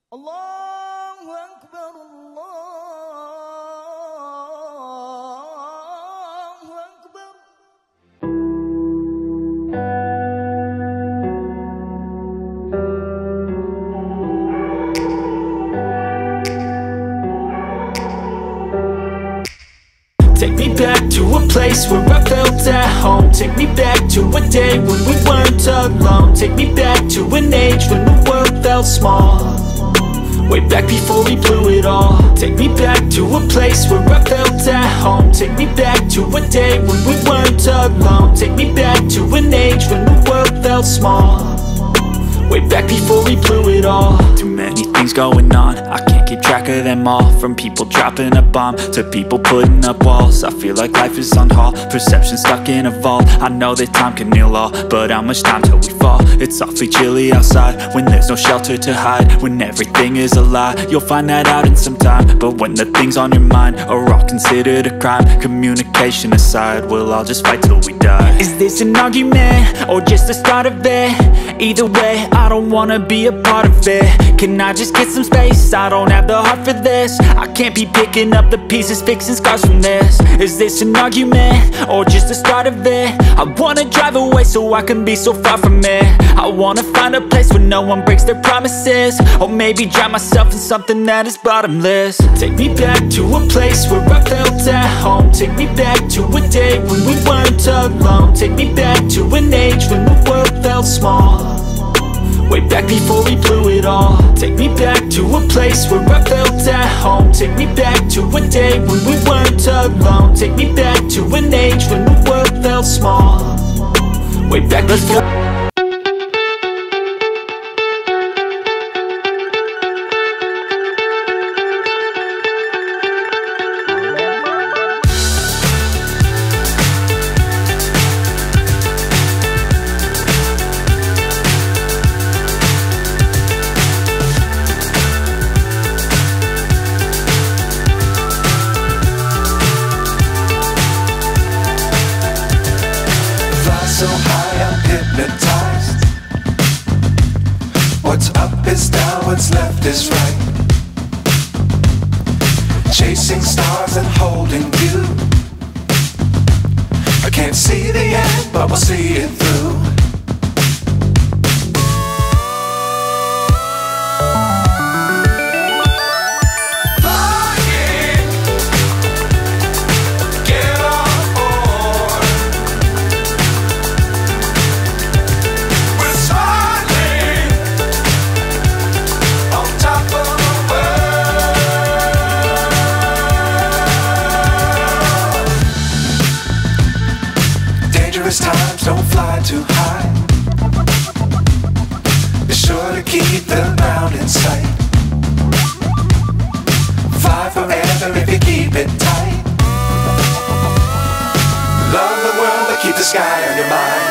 Allahu Akbar, Allahu Akbar. Take me back to a place where I felt at home. Take me back to a day when we weren't alone. Take me back to an age when the world felt small, way back before we blew it all. Take me back to a place where I felt at home. Take me back to a day when we weren't alone. Take me back to an age when the world felt small, way back before we blew it all. Too many things going on, I can't keep track of them all. From people dropping a bomb to people putting up walls. I feel like life is on hold, perception stuck in a vault. I know that time can heal all, but how much time till we fall? It's awfully chilly outside when there's no shelter to hide. When everything is a lie, you'll find that out in some time. But when the things on your mind are all considered a crime, communication aside, we'll all just fight till we die. Is this an argument or just the start of it? Either way, I don't wanna be a part of it. Can I just get some space? I don't have the heart for this. I can't be picking up the pieces, fixing scars from this. Is this an argument or just the start of it? I wanna drive away so I can be so far from it. I wanna find a place where no one breaks their promises, or maybe drown myself in something that is bottomless. Take me back to a place where I felt at home. Take me back to a day when we weren't alone. Take me back to an age when the world felt small, way back before we blew it all. Take me back to a place where I felt at home. Take me back to a day when we weren't alone. Take me back to an age when the world felt small, way back, let's go. So high I'm hypnotized. What's up is down, what's left is right. Chasing stars and holding you. I can't see the end, but we'll see it through. Dangerous times, don't fly too high. Be sure to keep the ground in sight. Fly forever if you keep it tight. Love the world, but keep the sky on your mind.